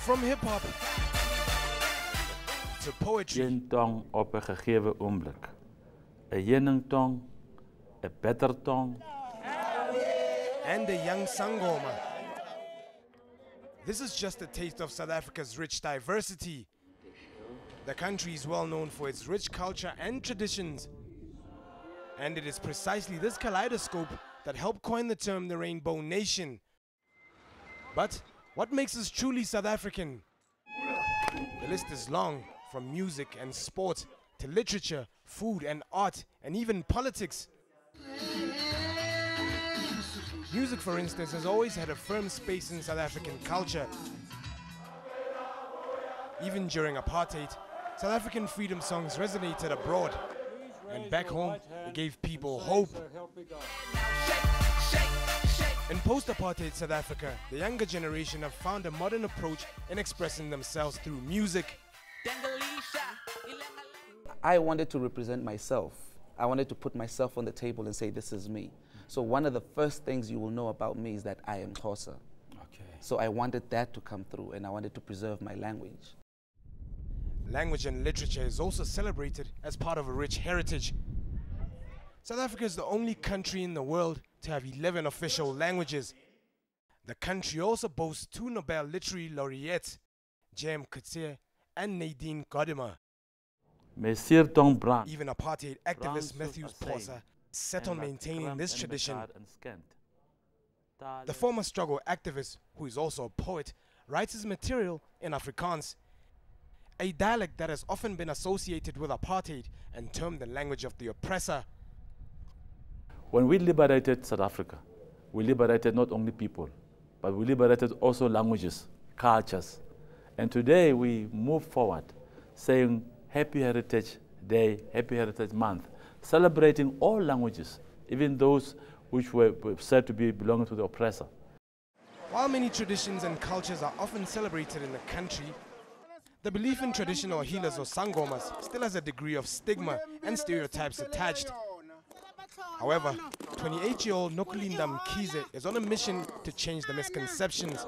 From hip-hop to poetry. Een tong op 'n gegewe oomblik. 'n Heuningstong, 'n bittertong. And a young sangoma. This is just a taste of South Africa's rich diversity. The country is well known for its rich culture and traditions. And it is precisely this kaleidoscope that helped coin the term the Rainbow Nation. But what makes us truly South African? The list is long, from music and sport to literature, food and art, and even politics. Music, for instance, has always had a firm space in South African culture. Even during apartheid, South African freedom songs resonated abroad. And back home, it gave people hope. In post-apartheid South Africa, the younger generation have found a modern approach in expressing themselves through music. I wanted to represent myself. I wanted to put myself on the table and say, this is me. So one of the first things you will know about me is that I am Xhosa. Okay. So I wanted that to come through, and I wanted to preserve my language. Language and literature is also celebrated as part of a rich heritage. South Africa is the only country in the world to have 11 official languages. The country also boasts 2 Nobel Literary Laureates, J.M. Coetzee and Nadine Gordimer. Even apartheid activist Matthew Phosa set on maintaining this tradition. The former struggle activist, who is also a poet, writes his material in Afrikaans, a dialect that has often been associated with apartheid and termed the language of the oppressor. When we liberated South Africa, we liberated not only people, but we liberated also languages, cultures. And today we move forward saying Happy Heritage Day, Happy Heritage Month, celebrating all languages, even those which were said to be belonging to the oppressor. While many traditions and cultures are often celebrated in the country, the belief in traditional healers or sangomas still has a degree of stigma and stereotypes attached. However, 28-year-old Nokulinda Mkhize is on a mission to change the misconceptions.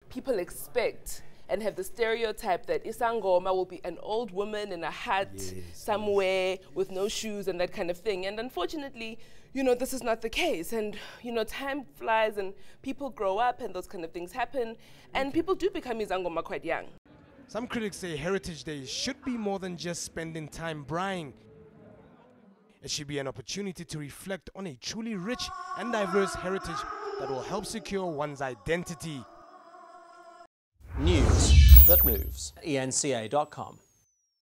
People expect and have the stereotype that isangoma will be an old woman in a hut somewhere with no shoes and that kind of thing. And unfortunately, this is not the case. And, time flies and people grow up and those kind of things happen. And people do become isangoma quite young. Some critics say Heritage Day should be more than just spending time braaiing. It should be an opportunity to reflect on a truly rich and diverse heritage that will help secure one's identity. News that moves. eNCA.com.